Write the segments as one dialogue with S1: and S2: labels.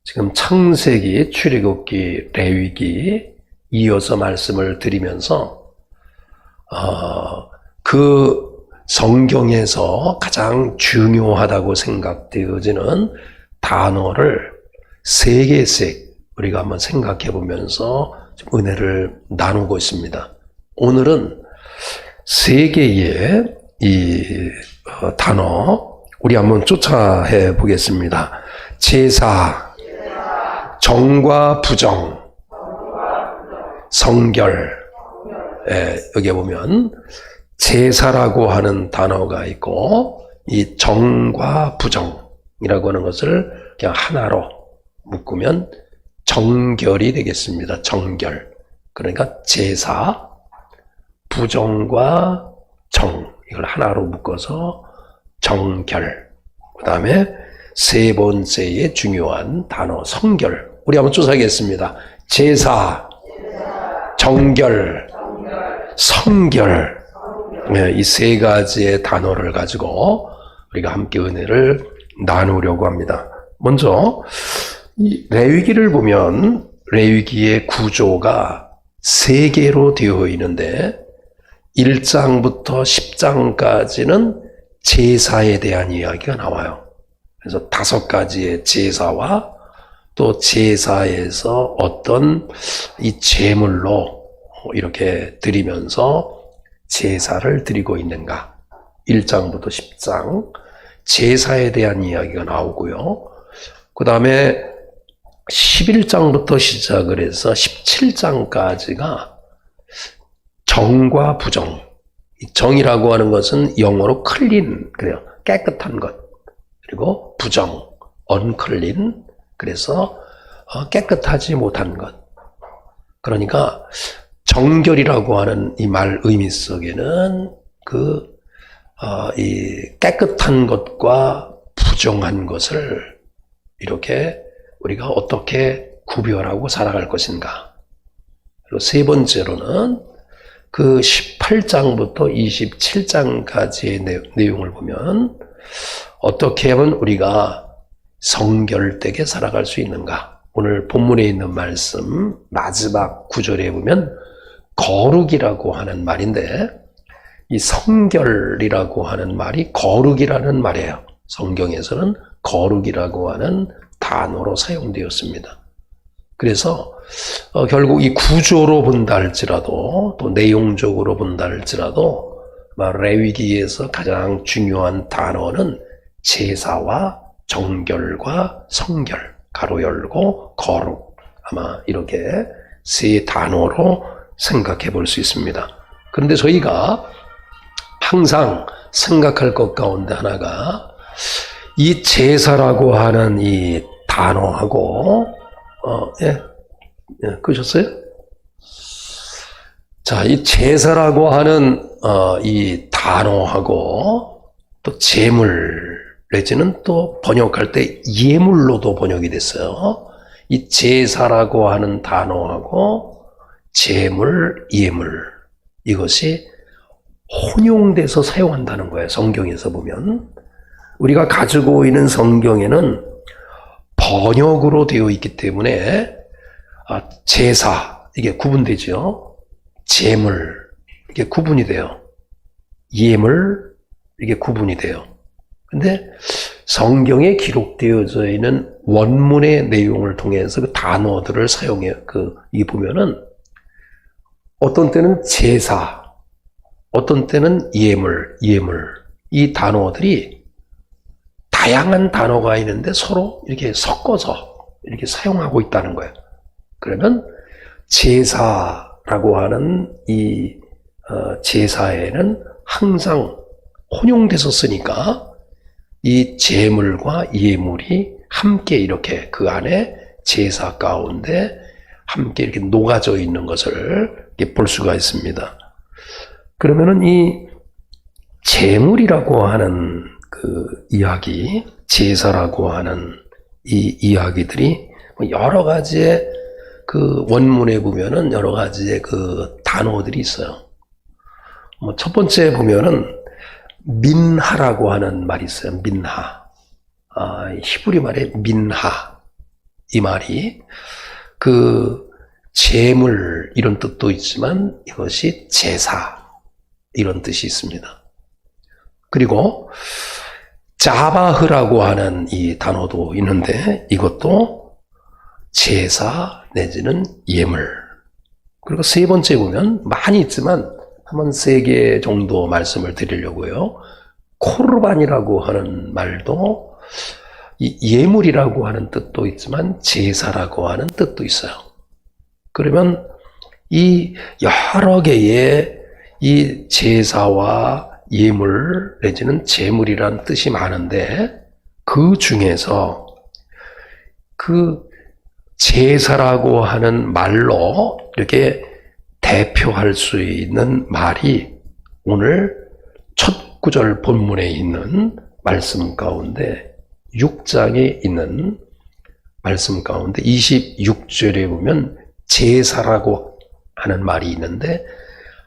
S1: 지금 창세기, 출애굽기, 레위기 이어서 말씀을 드리면서 그 성경에서 가장 중요하다고 생각되어지는 단어를 세 개씩 우리가 한번 생각해 보면서 은혜를 나누고 있습니다. 오늘은 세 개의 이 단어 우리 한번 쫓아해 보겠습니다. 제사, 정과 부정, 성결. 여기 보면 제사라고 하는 단어가 있고 이 정과 부정이라고 하는 것을 그냥 하나로 묶으면 정결이 되겠습니다. 정결. 그러니까 제사, 부정과 정, 이걸 하나로 묶어서 정결. 그 다음에 세 번째의 중요한 단어 성결. 우리 한번 조사하겠습니다. 제사, 정결, 성결. 이 세 가지의 단어를 가지고 우리가 함께 은혜를 나누려고 합니다. 먼저 이 레위기를 보면 레위기의 구조가 세 개로 되어 있는데 1장부터 10장까지는 제사에 대한 이야기가 나와요. 그래서 5가지의 제사와 또 제사에서 어떤 이 제물로 이렇게 드리면서 제사를 드리고 있는가. 1장부터 10장 제사에 대한 이야기가 나오고요. 그 다음에 11장부터 시작을 해서 17장까지가 정과 부정. 정이라고 하는 것은 영어로 clean, 그래요. 깨끗한 것. 그리고 부정, unclean. 그래서 깨끗하지 못한 것. 그러니까 정결이라고 하는 이 말 의미 속에는 이 깨끗한 것과 부정한 것을 이렇게 우리가 어떻게 구별하고 살아갈 것인가. 그리고 세 번째로는 그 18장부터 27장까지의 내용을 보면 어떻게 하면 우리가 성결되게 살아갈 수 있는가. 오늘 본문에 있는 말씀 마지막 구절에 보면 거룩이라고 하는 말인데 이 성결이라고 하는 말이 거룩이라는 말이에요. 성경에서는 거룩이라고 하는 단어로 사용되었습니다. 그래서 결국 이 구조로 본다 할지라도 또 내용적으로 본다 할지라도 레위기에서 가장 중요한 단어는 제사와 정결과 성결, 가로 열고 거룩, 아마 이렇게 세 단어로 생각해 볼 수 있습니다. 그런데 저희가 항상 생각할 것 가운데 하나가 이 제사라고 하는 이 단어하고 끄셨어요? 자, 이 제사라고 하는 이 단어하고 또 제물 내지는 또 번역할 때 예물로도 번역이 됐어요. 이 제사라고 하는 단어하고 제물, 예물 이것이 혼용돼서 사용한다는 거예요. 성경에서 보면 우리가 가지고 있는 성경에는 번역으로 되어 있기 때문에 제사 이게 구분되죠. 제물 이게 구분이 돼요. 예물 이게 구분이 돼요. 근데 성경에 기록되어져 있는 원문의 내용을 통해서 그 단어들을 사용해 이 보면은 어떤 때는 제사, 어떤 때는 예물 이 단어들이 다양한 단어가 있는데 서로 이렇게 섞어서 이렇게 사용하고 있다는 거예요. 그러면 제사라고 하는 이 제사에는 항상 혼용돼서 쓰니까 이 제물과 예물이 함께 이렇게 그 안에 제사 가운데 함께 이렇게 녹아져 있는 것을 이렇게 볼 수가 있습니다. 그러면은 이 제물이라고 하는 그 이야기, 제사라고 하는 이 이야기들이 여러 가지의 그 원문에 보면은 여러 가지의 그 단어들이 있어요. 첫 번째 보면은 민하라고 하는 말이 있어요. 민하. 히브리 말에 민하. 이 말이 그 제물 이런 뜻도 있지만 이것이 제사 이런 뜻이 있습니다. 그리고 자바흐라고 하는 이 단어도 있는데 이것도 제사 내지는 예물. 그리고 세 번째 보면 많이 있지만 한번 3개 정도 말씀을 드리려고요. 코르반이라고 하는 말도 이 예물이라고 하는 뜻도 있지만 제사라고 하는 뜻도 있어요. 그러면 이 여러 개의 이 제사와 예물 내지는 제물이란 뜻이 많은데 그 중에서 그 제사라고 하는 말로 이렇게 대표할 수 있는 말이 오늘 첫 구절 본문에 있는 말씀 가운데 6장에 있는 말씀 가운데 26절에 보면 제사라고 하는 말이 있는데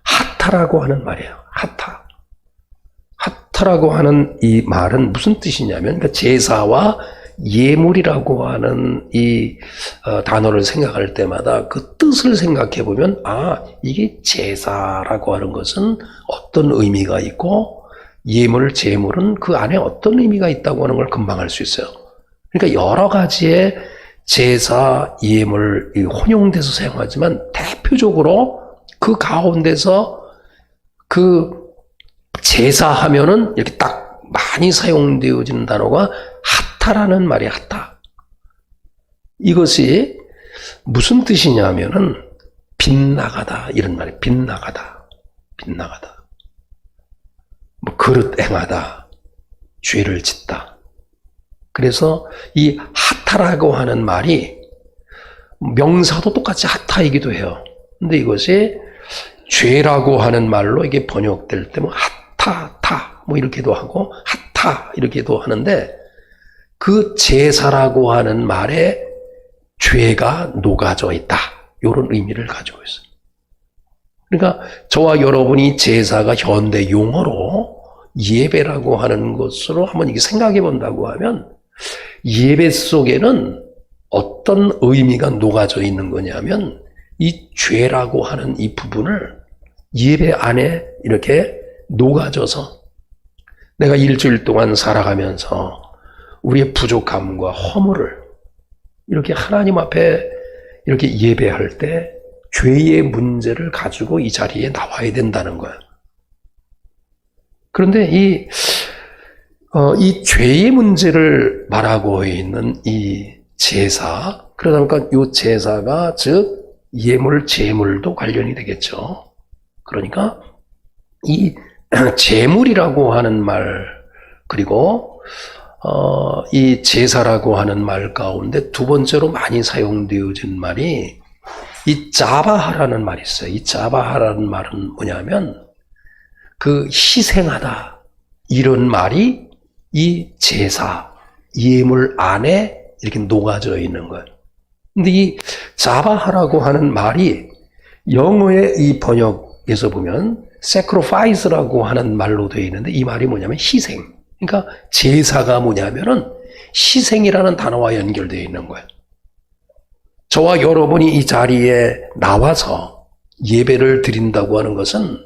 S1: 하타라고 하는 말이에요. 하타라고 하는 이 말은 무슨 뜻이냐면 그러니까 제사와 예물이라고 하는 이 단어를 생각할 때마다 그 뜻을 생각해 보면 이게 제사라고 하는 것은 어떤 의미가 있고 예물, 제물은 그 안에 어떤 의미가 있다고 하는 걸 금방 알 수 있어요. 그러니까 여러 가지의 제사, 예물 혼용돼서 사용하지만 대표적으로 그 가운데서 그 제사하면은 이렇게 딱 많이 사용되어지는 단어가 하타라는 말이 하타. 이것이 무슨 뜻이냐면은 빗나가다 이런 말이에요. 빗나가다. 뭐 그릇 행하다. 죄를 짓다. 그래서 이 하타라고 하는 말이 명사도 똑같이 하타이기도 해요. 근데 이것이 죄라고 하는 말로 이게 번역될 때 뭐 하타 뭐 이렇게도 하고 하타 이렇게도 하는데 그 제사라고 하는 말에 죄가 녹아져 있다. 이런 의미를 가지고 있어요. 그러니까 저와 여러분이 제사가 현대 용어로 예배라고 하는 것으로 한번 이게 생각해 본다고 하면 예배 속에는 어떤 의미가 녹아져 있는 거냐면 이 죄라고 하는 이 부분을 예배 안에 이렇게 녹아져서 내가 일주일 동안 살아가면서 우리의 부족함과 허물을 이렇게 하나님 앞에 이렇게 예배할 때 죄의 문제를 가지고 이 자리에 나와야 된다는 거예요. 그런데 이 죄의 문제를 말하고 있는 이 제사, 그러다 보니까 이 제사가 즉 예물, 제물도 관련이 되겠죠. 그러니까 이 제물이라고 하는 말, 그리고 이 제사라고 하는 말 가운데 두 번째로 많이 사용되어진 말이 이 자바하라는 말이 있어요. 이 자바하라는 말은 뭐냐면 그 희생하다 이런 말이 이 제사, 예물 안에 이렇게 녹아져 있는 거예요. 근데 이 자바하라고 하는 말이 영어의 이 번역에서 보면 sacrifice라고 하는 말로 되어 있는데 이 말이 뭐냐면 희생. 그러니까 제사가 뭐냐면은 희생이라는 단어와 연결되어 있는 거예요. 저와 여러분이 이 자리에 나와서 예배를 드린다고 하는 것은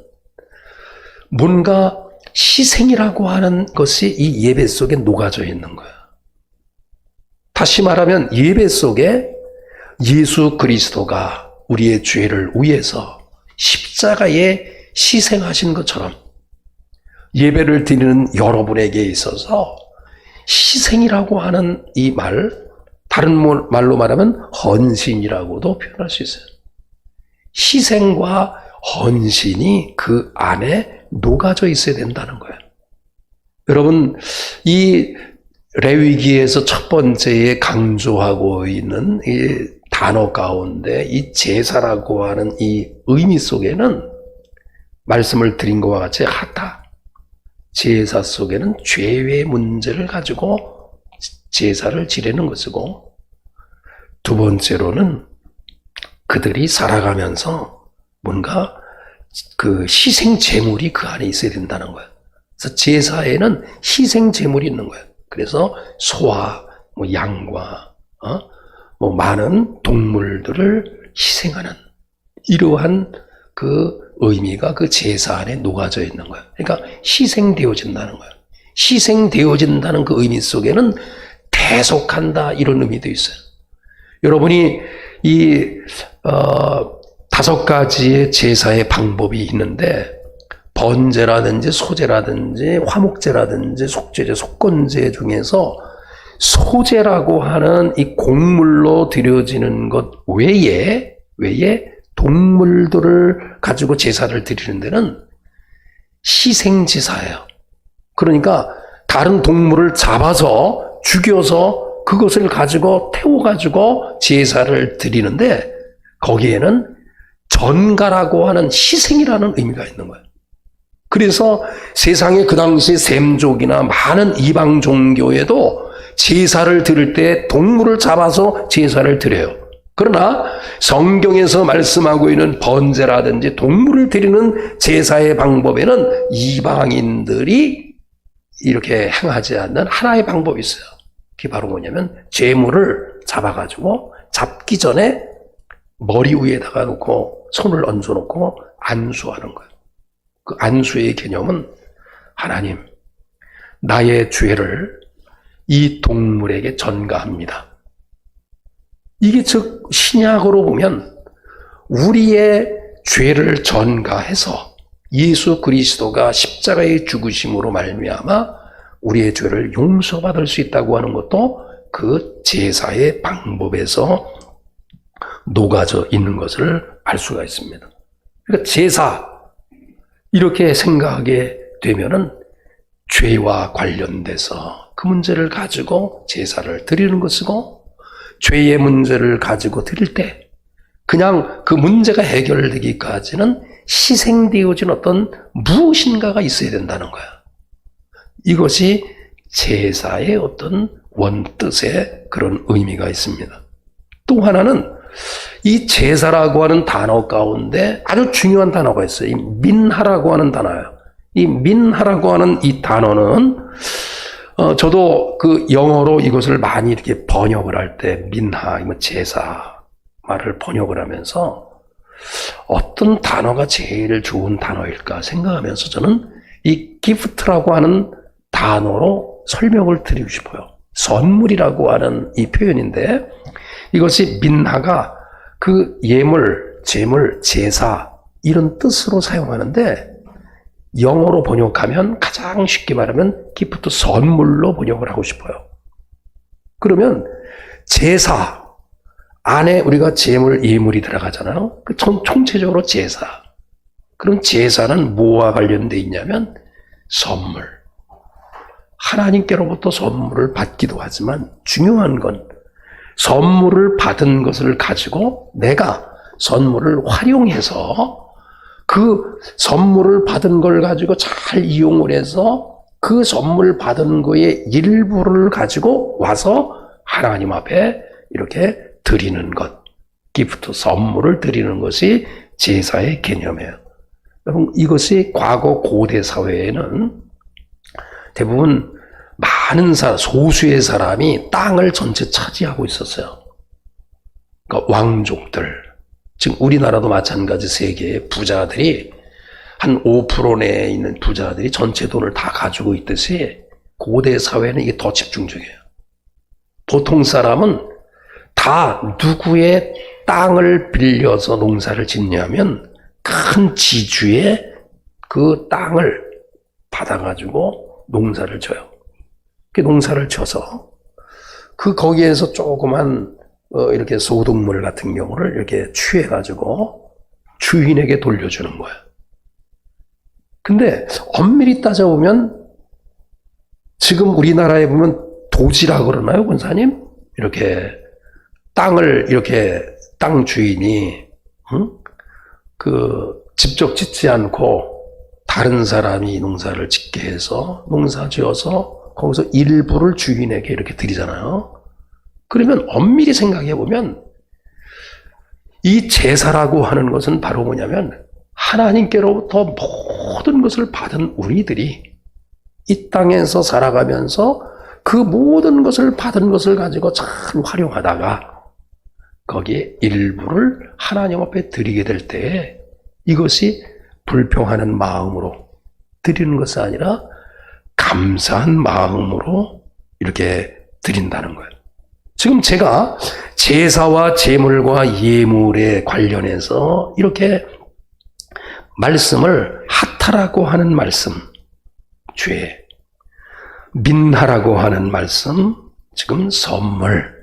S1: 뭔가 희생이라고 하는 것이 이 예배 속에 녹아져 있는 거예요. 다시 말하면 예배 속에 예수 그리스도가 우리의 죄를 위해서 십자가에 희생하신 것처럼 예배를 드리는 여러분에게 있어서 희생이라고 하는 이 말, 다른 말로 말하면 헌신이라고도 표현할 수 있어요. 희생과 헌신이 그 안에 녹아져 있어야 된다는 거예요. 여러분, 이 레위기에서 첫 번째에 강조하고 있는 이 단어 가운데 이 제사라고 하는 이 의미 속에는 말씀을 드린 것과 같이 하타, 제사 속에는 죄의 문제를 가지고 제사를 지내는 것이고, 두 번째로는 그들이 살아가면서 뭔가 그 희생 제물이 그 안에 있어야 된다는 거예요. 그래서 제사에는 희생 제물이 있는 거예요. 그래서 소와 뭐 양과 많은 동물들을 희생하는 이러한 그 의미가 그 제사 안에 녹아져 있는 거예요. 그러니까 희생되어진다는 거예요. 희생되어진다는 그 의미 속에는 대속한다 이런 의미도 있어요. 여러분이 이 5가지의 제사의 방법이 있는데 번제라든지 소제라든지 화목제라든지 속죄제, 속건제 중에서 소제라고 하는 이 곡물로 드려지는 것 외에 동물들을 가지고 제사를 드리는 데는 희생제사예요. 그러니까 다른 동물을 잡아서 죽여서 그것을 가지고 태워가지고 제사를 드리는데 거기에는 전가라고 하는 희생이라는 의미가 있는 거예요. 그래서 세상에 그 당시 셈족이나 많은 이방 종교에도 제사를 드릴 때 동물을 잡아서 제사를 드려요. 그러나 성경에서 말씀하고 있는 번제라든지 동물을 드리는 제사의 방법에는 이방인들이 이렇게 행하지 않는 하나의 방법이 있어요. 그게 바로 뭐냐면 제물을 잡아가지고 잡기 전에 머리 위에다가 놓고 손을 얹어놓고 안수하는 거예요. 그 안수의 개념은 하나님, 나의 죄를 이 동물에게 전가합니다. 이게 즉 신약으로 보면 우리의 죄를 전가해서 예수 그리스도가 십자가의 죽으심으로 말미암아 우리의 죄를 용서받을 수 있다고 하는 것도 그 제사의 방법에서 녹아져 있는 것을 알 수가 있습니다. 그러니까 제사 이렇게 생각하게 되면은 죄와 관련돼서 그 문제를 가지고 제사를 드리는 것이고 죄의 문제를 가지고 드릴 때 그냥 그 문제가 해결되기까지는 희생되어진 어떤 무엇인가가 있어야 된다는 거야. 이것이 제사의 어떤 원뜻의 그런 의미가 있습니다. 또 하나는 이 제사라고 하는 단어 가운데 아주 중요한 단어가 있어요. 이 민하라고 하는 단어예요. 이 민하라고 하는 이 단어는 저도 그 영어로 이것을 많이 이렇게 번역을 할 때 민하, 제사 말을 번역을 하면서 어떤 단어가 제일 좋은 단어일까 생각하면서 저는 이 기프트라고 하는 단어로 설명을 드리고 싶어요. 선물이라고 하는 이 표현인데 이것이 민하가 그 예물, 제물, 제사 이런 뜻으로 사용하는데 영어로 번역하면 가장 쉽게 말하면 기프트 선물로 번역을 하고 싶어요. 그러면 제사 안에 우리가 제물, 예물이 들어가잖아요. 그 총체적으로 제사. 그럼 제사는 뭐와 관련되어 있냐면 선물. 하나님께로부터 선물을 받기도 하지만 중요한 건 선물을 받은 것을 가지고 내가 선물을 활용해서 그 선물을 받은 걸 가지고 잘 이용을 해서 그 선물 받은 거의 일부를 가지고 와서 하나님 앞에 이렇게 드리는 것, 기프트, 선물을 드리는 것이 제사의 개념이에요. 여러분, 이것이 과거 고대 사회에는 대부분 많은 소수의 사람이 땅을 전체 차지하고 있었어요. 그러니까 왕족들, 지금 우리나라도 마찬가지 세계의 부자들이 한 5% 내에 있는 부자들이 전체 돈을 다 가지고 있듯이 고대 사회는 이게 더 집중적이에요. 보통 사람은 다 누구의 땅을 빌려서 농사를 짓냐면 큰 지주의 그 땅을 받아가지고 농사를 져요. 그 농사를 쳐서 그 거기에서 조그만 이렇게 소득물 같은 경우를 이렇게 취해가지고 주인에게 돌려주는 거야. 근데 엄밀히 따져보면 지금 우리나라에 보면 도지라 그러나요, 권사님? 이렇게 땅을 이렇게 땅 주인이 그 직접 짓지 않고 다른 사람이 농사를 짓게 해서 농사 지어서 거기서 일부를 주인에게 이렇게 드리잖아요. 그러면 엄밀히 생각해 보면 이 제사라고 하는 것은 바로 뭐냐면 하나님께로부터 모든 것을 받은 우리들이 이 땅에서 살아가면서 그 모든 것을 받은 것을 가지고 잘 활용하다가 거기에 일부를 하나님 앞에 드리게 될 때에 이것이 불평하는 마음으로 드리는 것이 아니라 감사한 마음으로 이렇게 드린다는 거예요. 지금 제가 제사와 제물과 예물에 관련해서 이렇게 말씀을 하타라고 하는 말씀, 죄, 민하라고 하는 말씀, 지금 선물,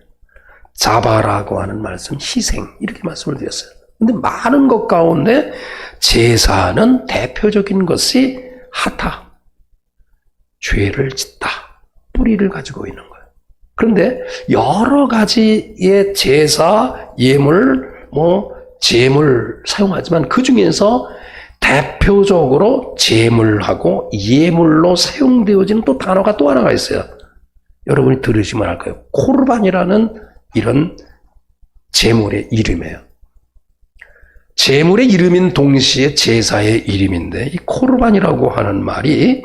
S1: 자바라고 하는 말씀, 희생, 이렇게 말씀을 드렸어요. 근데 많은 것 가운데 제사는 대표적인 것이 하타, 죄를 짓다, 뿌리를 가지고 있는 거예요. 그런데 여러 가지의 제사, 예물, 제물 사용하지만 그 중에서 대표적으로 제물하고 예물로 사용되어지는 또 단어가 또 하나가 있어요. 여러분이 들으시면 알 거예요. 코르반이라는 이런 제물의 이름이에요. 제물의 이름인 동시에 제사의 이름인데 이 코르반이라고 하는 말이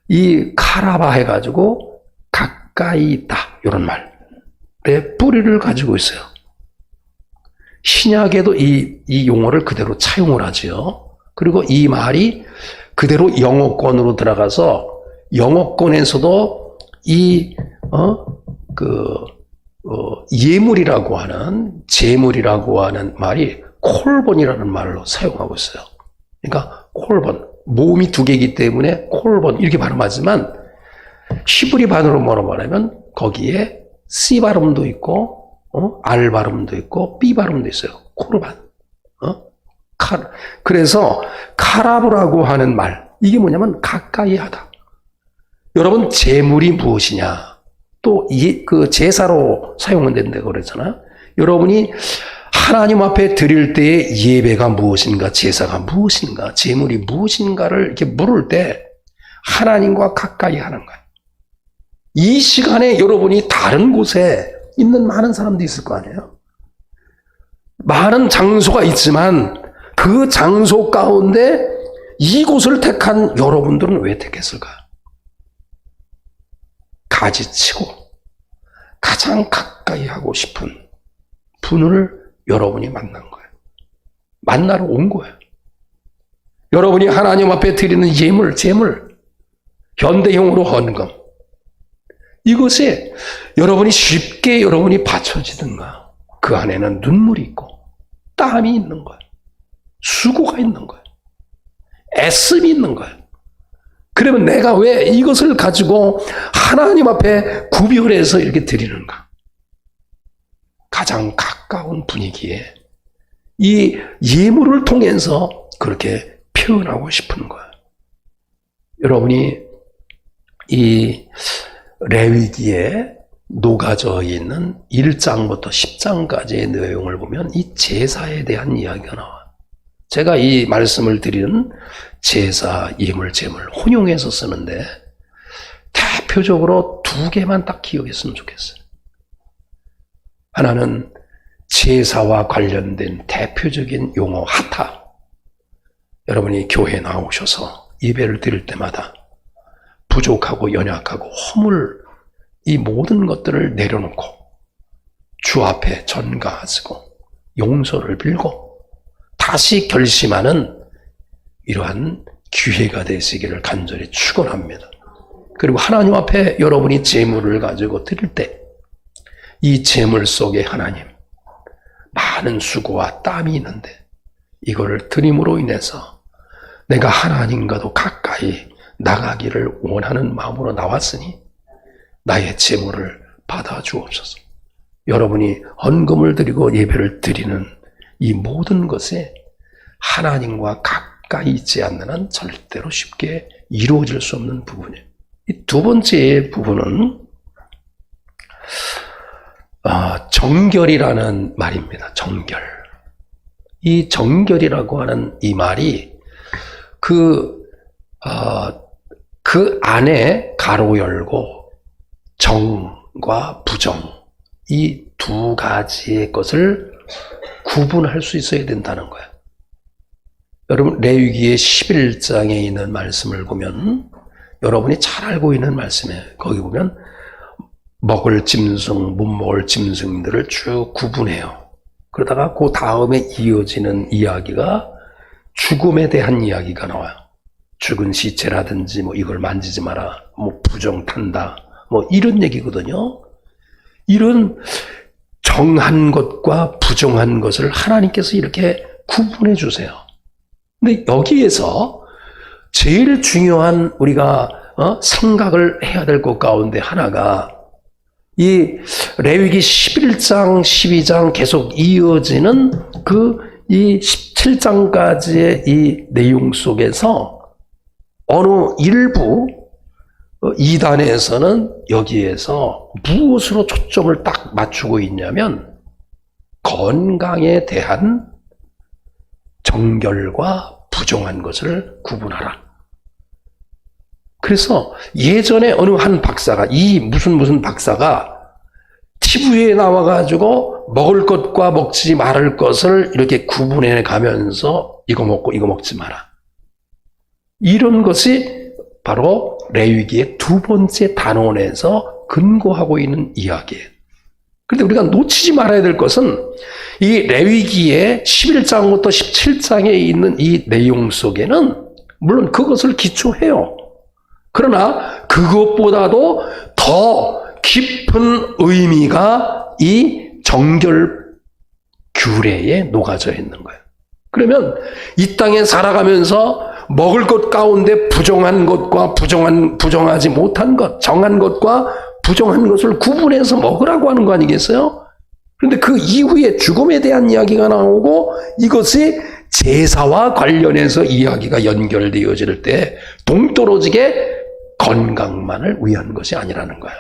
S1: 이 카라바 해가지고 가까이 있다 이런 말의 뿌리를 가지고 있어요. 신약에도 이 용어를 그대로 차용을 하지요. 그리고 이 말이 그대로 영어권으로 들어가서 영어권에서도 예물이라고 하는 제물이라고 하는 말이 콜본이라는 말로 사용하고 있어요. 그러니까 콜본, 모음이 두 개이기 때문에 콜본 이렇게 발음하지만 히브리 반으로 뭐라고 말하면 거기에 C 발음도 있고 R 발음도 있고 B 발음도 있어요. 코르반. 그래서 카라브라고 하는 말, 이게 뭐냐면 가까이 하다. 여러분 제물이 무엇이냐? 또 그 제사로 사용은 된다고 그랬잖아요. 여러분이 하나님 앞에 드릴 때의 예배가 무엇인가, 제사가 무엇인가, 제물이 무엇인가를 이렇게 물을 때 하나님과 가까이 하는 거예요. 이 시간에 여러분이 다른 곳에 있는 많은 사람도 있을 거 아니에요. 많은 장소가 있지만 그 장소 가운데 이곳을 택한 여러분들은 왜 택했을까요? 가지치고 가장 가까이 하고 싶은 분을 여러분이 만난 거예요. 만나러 온 거예요. 여러분이 하나님 앞에 드리는 예물, 제물, 현대형으로 헌금, 이것에 여러분이 쉽게 여러분이 받쳐지든가 그 안에는 눈물이 있고 땀이 있는 거예요. 수고가 있는 거예요. 애씀이 있는 거예요. 그러면 내가 왜 이것을 가지고 하나님 앞에 구별해서 이렇게 드리는가? 가장 가까운 분위기에 이 예물을 통해서 그렇게 표현하고 싶은 거예요. 여러분이 이 레위기에 녹아져 있는 1장부터 10장까지의 내용을 보면 이 제사에 대한 이야기가 나와요. 제가 이 말씀을 드리는 제사, 예물, 제물, 혼용해서 쓰는데 대표적으로 두 개만 딱 기억했으면 좋겠어요. 하나는 제사와 관련된 대표적인 용어 하타. 여러분이 교회에 나오셔서 예배를 드릴 때마다 부족하고 연약하고 허물 이 모든 것들을 내려놓고 주 앞에 전가하시고 용서를 빌고 다시 결심하는 이러한 기회가 되시기를 간절히 축원합니다. 그리고 하나님 앞에 여러분이 제물을 가지고 드릴 때 이 제물 속에 하나님 많은 수고와 땀이 있는데 이거를 드림으로 인해서 내가 하나님과도 가까이 나가기를 원하는 마음으로 나왔으니 나의 제물을 받아 주옵소서. 여러분이 헌금을 드리고 예배를 드리는 이 모든 것에 하나님과 가까이 있지 않는 한 절대로 쉽게 이루어질 수 없는 부분이에요. 이 두 번째 부분은 정결이라는 말입니다. 정결. 이 정결이라고 하는 이 말이 그 안에 가로 열고 정과 부정 이 두 가지의 것을 구분할 수 있어야 된다는 거예요. 여러분 레위기의 11장에 있는 말씀을 보면 여러분이 잘 알고 있는 말씀이에요. 거기 보면 먹을 짐승, 못 먹을 짐승들을 쭉 구분해요. 그러다가 그 다음에 이어지는 이야기가 죽음에 대한 이야기가 나와요. 죽은 시체라든지 뭐 이걸 만지지 마라, 뭐 부정 탄다, 뭐 이런 얘기거든요. 이런 정한 것과 부정한 것을 하나님께서 이렇게 구분해 주세요. 근데 여기에서 제일 중요한 우리가 생각을 해야 될 것 가운데 하나가 이 레위기 11장, 12장 계속 이어지는 이 17장까지의 이 내용 속에서 어느 일부 이단에서는 여기에서 무엇으로 초점을 딱 맞추고 있냐면 건강에 대한 정결과 부정한 것을 구분하라. 그래서 예전에 어느 한 박사가 이 무슨 박사가 TV에 나와가지고 먹을 것과 먹지 말을 것을 이렇게 구분해 가면서 이거 먹고 이거 먹지 마라. 이런 것이 바로 레위기의 두 번째 단원에서 근거하고 있는 이야기예요. 그런데 우리가 놓치지 말아야 될 것은 이 레위기의 11장부터 17장에 있는 이 내용 속에는 물론 그것을 기초해요. 그러나 그것보다도 더 깊은 의미가 이 정결 규례에 녹아져 있는 거예요. 그러면 이 땅에 살아가면서 먹을 것 가운데 부정한 것과 부정하지 못한 것, 정한 것과 부정한 것을 구분해서 먹으라고 하는 거 아니겠어요? 그런데 그 이후에 죽음에 대한 이야기가 나오고 이것이 제사와 관련해서 이야기가 연결되어질 때 동떨어지게 건강만을 위한 것이 아니라는 거야.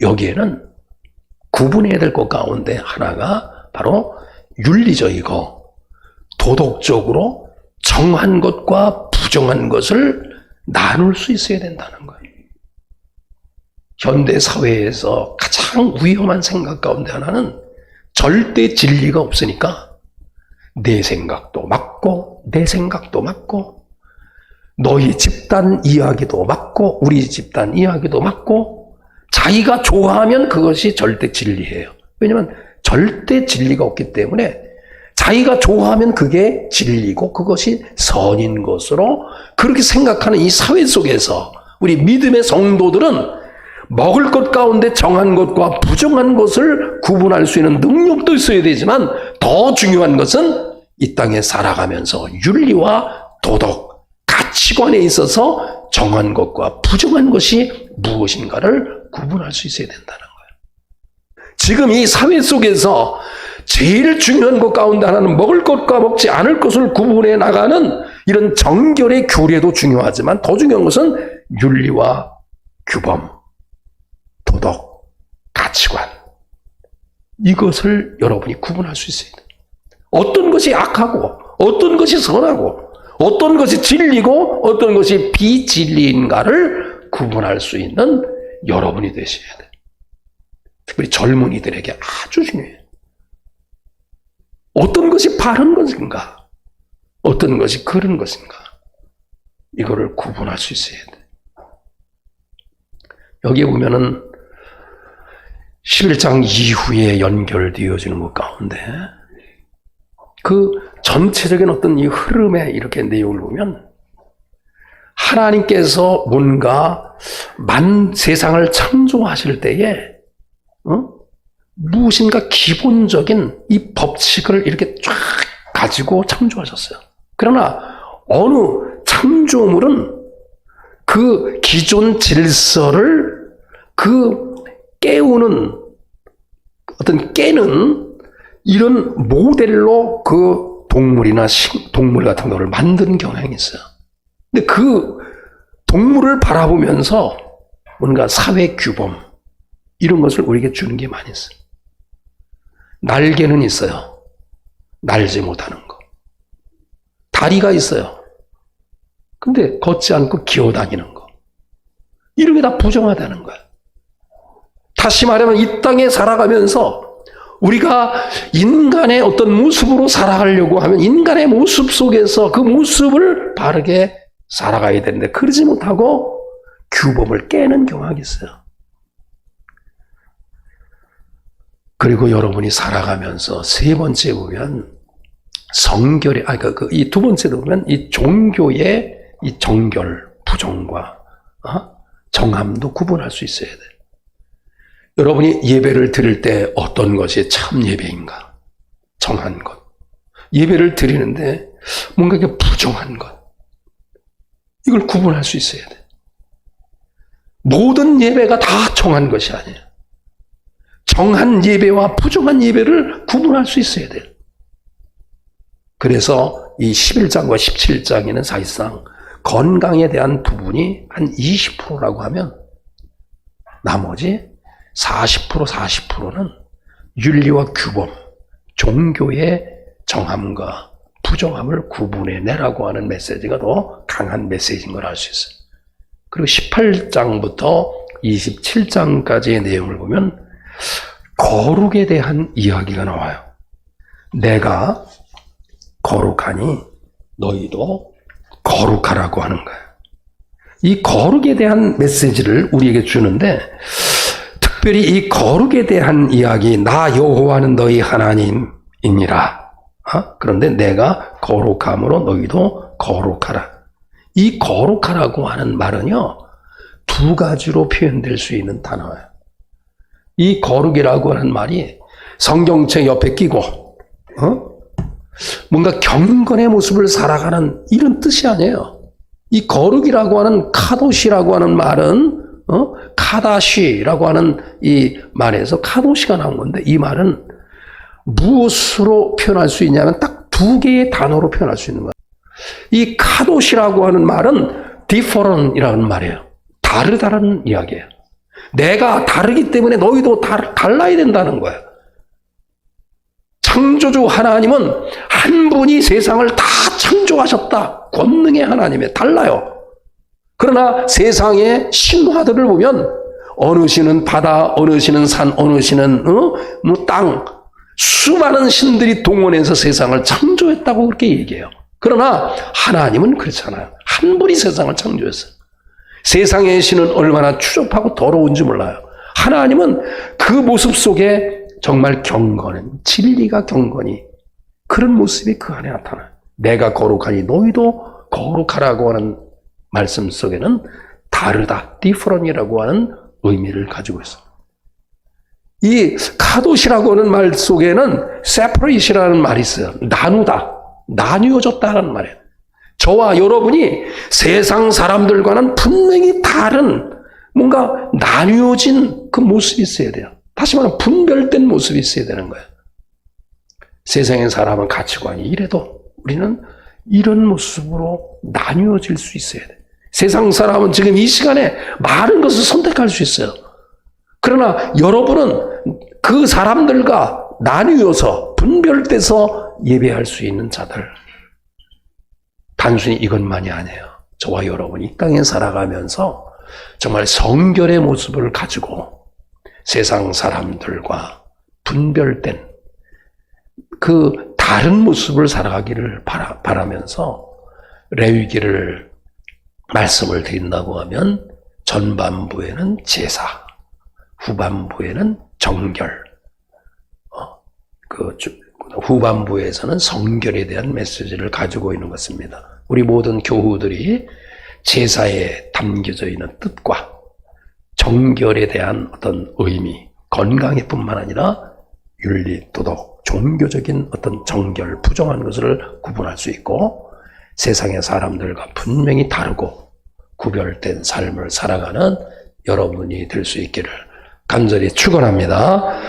S1: 여기에는 구분해야 될 것 가운데 하나가 바로 윤리적이고 도덕적으로 정한 것과 부정한 것을 나눌 수 있어야 된다는 거예요. 현대 사회에서 가장 위험한 생각 가운데 하나는 절대 진리가 없으니까 내 생각도 맞고 내 생각도 맞고 너희 집단 이야기도 맞고 우리 집단 이야기도 맞고 자기가 좋아하면 그것이 절대 진리예요. 왜냐하면 절대 진리가 없기 때문에 자기가 좋아하면 그게 진리고 그것이 선인 것으로 그렇게 생각하는 이 사회 속에서 우리 믿음의 성도들은 먹을 것 가운데 정한 것과 부정한 것을 구분할 수 있는 능력도 있어야 되지만 더 중요한 것은 이 땅에 살아가면서 윤리와 도덕, 가치관에 있어서 정한 것과 부정한 것이 무엇인가를 구분할 수 있어야 된다는 거예요. 지금 이 사회 속에서 제일 중요한 것 가운데 하나는 먹을 것과 먹지 않을 것을 구분해 나가는 이런 정결의 규례도 중요하지만 더 중요한 것은 윤리와 규범, 도덕, 가치관 이것을 여러분이 구분할 수 있어야 돼요. 어떤 것이 악하고 어떤 것이 선하고 어떤 것이 진리고 어떤 것이 비진리인가를 구분할 수 있는 여러분이 되셔야 돼요. 특별히 젊은이들에게 아주 중요해요. 어떤 것이 바른 것인가 어떤 것이 그른 것인가 이거를 구분할 수 있어야 돼요. 여기에 보면은 11장 이후에 연결되어지는 것 가운데 그 전체적인 어떤 이 흐름의 이렇게 내용을 보면 하나님께서 뭔가 세상을 창조하실 때에 무엇인가 기본적인 이 법칙을 이렇게 쫙 가지고 창조하셨어요. 그러나 어느 창조물은 그 기존 질서를 깨우는 어떤 깨는 이런 모델로 그 동물 같은 거를 만드는 경향이 있어요. 근데 그 동물을 바라보면서 뭔가 사회 규범 이런 것을 우리에게 주는 게 많이 있어요. 날개는 있어요. 날지 못하는 거. 다리가 있어요. 근데 걷지 않고 기어다니는 거. 이런 게 다 부정하다는 거야. 다시 말하면 이 땅에 살아가면서 우리가 인간의 어떤 모습으로 살아가려고 하면 인간의 모습 속에서 그 모습을 바르게 살아가야 되는데 그러지 못하고 규범을 깨는 경향이 있어요. 그리고 여러분이 살아가면서 세 번째 보면 성결의, 이 두 번째로 보면 이 종교의 이 정결, 부정과 정함도 구분할 수 있어야 돼. 여러분이 예배를 드릴 때 어떤 것이 참 예배인가? 정한 것. 예배를 드리는데 뭔가 이게 부정한 것. 이걸 구분할 수 있어야 돼. 모든 예배가 다 정한 것이 아니에요. 정한 예배와 부정한 예배를 구분할 수 있어야 돼요. 그래서 이 11장과 17장에는 사실상 건강에 대한 부분이 한 20%라고 하면 나머지 40%는 윤리와 규범, 종교의 정함과 부정함을 구분해내라고 하는 메시지가 더 강한 메시지인 걸 알 수 있어요. 그리고 18장부터 27장까지의 내용을 보면 거룩에 대한 이야기가 나와요. 내가 거룩하니 너희도 거룩하라고 하는 거예요. 이 거룩에 대한 메시지를 우리에게 주는데 특별히 이 거룩에 대한 이야기, 나 여호와는 너희 하나님이니라. 그런데 내가 거룩함으로 너희도 거룩하라. 이 거룩하라고 하는 말은요, 두 가지로 표현될 수 있는 단어예요. 이 거룩이라고 하는 말이 성경책 옆에 끼고, 뭔가 경건의 모습을 살아가는 이런 뜻이 아니에요. 이 거룩이라고 하는 카도시라고 하는 말은, 카다시라고 하는 이 말에서 카도시가 나온 건데, 이 말은 무엇으로 표현할 수 있냐면 딱 두 개의 단어로 표현할 수 있는 거예요. 이 카도시라고 하는 말은 different이라는 말이에요. 다르다라는 이야기예요. 내가 다르기 때문에 너희도 달라야 된다는 거예요. 창조주 하나님은 한 분이 세상을 다 창조하셨다. 권능의 하나님에 달라요. 그러나 세상의 신화들을 보면 어느 신은 바다, 어느 신은 산, 어느 신은 땅, 수많은 신들이 동원해서 세상을 창조했다고 그렇게 얘기해요. 그러나 하나님은 그렇잖아요. 한 분이 세상을 창조했어요. 세상의 신은 얼마나 추접하고 더러운지 몰라요. 하나님은 그 모습 속에 정말 경건한, 진리가 경건이, 그런 모습이 그 안에 나타나요. 내가 거룩하니 너희도 거룩하라고 하는 말씀 속에는 다르다, different이라고 하는 의미를 가지고 있어요. 이 카도시라고 하는 말 속에는 separate이라는 말이 있어요. 나누다, 나뉘어졌다는 말이에요. 저와 여러분이 세상 사람들과는 분명히 다른 뭔가 나뉘어진 그 모습이 있어야 돼요. 다시 말하면 분별된 모습이 있어야 되는 거예요. 세상의 사람은 가치관이 이래도 우리는 이런 모습으로 나뉘어질 수 있어야 돼요. 세상 사람은 지금 이 시간에 많은 것을 선택할 수 있어요. 그러나 여러분은 그 사람들과 나뉘어서 분별돼서 예배할 수 있는 자들. 단순히 이것만이 아니에요. 저와 여러분이 이 땅에 살아가면서 정말 성결의 모습을 가지고 세상 사람들과 분별된 그 다른 모습을 살아가기를 바라면서 레위기를 말씀을 드린다고 하면 전반부에는 제사, 후반부에는 정결, 후반부에서는 성결에 대한 메시지를 가지고 있는 것입니다. 우리 모든 교우들이 제사에 담겨져 있는 뜻과 정결에 대한 어떤 의미, 건강에 뿐만 아니라 윤리, 도덕, 종교적인 어떤 정결, 부정한 것을 구분할 수 있고 세상의 사람들과 분명히 다르고 구별된 삶을 살아가는 여러분이 될 수 있기를 간절히 축원합니다.